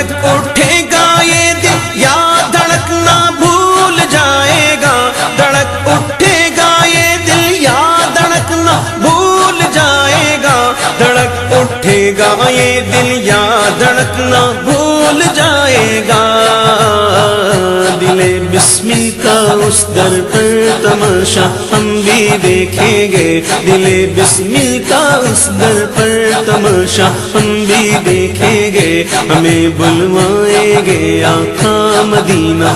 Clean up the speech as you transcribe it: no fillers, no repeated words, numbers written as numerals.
धड़क उठेगा ये दिल या धड़कना भूल जाएगा। धड़क उठेगा ये दिल या धड़कना भूल जाएगा। धड़क उठेगा ये दिल या धड़कना भूल जाएगा। दिले बिस्मिल का उस दर पर तमाशा हम भी देखेंगे। दिले बिस्मिल का उस दर पर तमाशा हम भी देखेंगे। हमें बुलवाएंगे आका मदीना।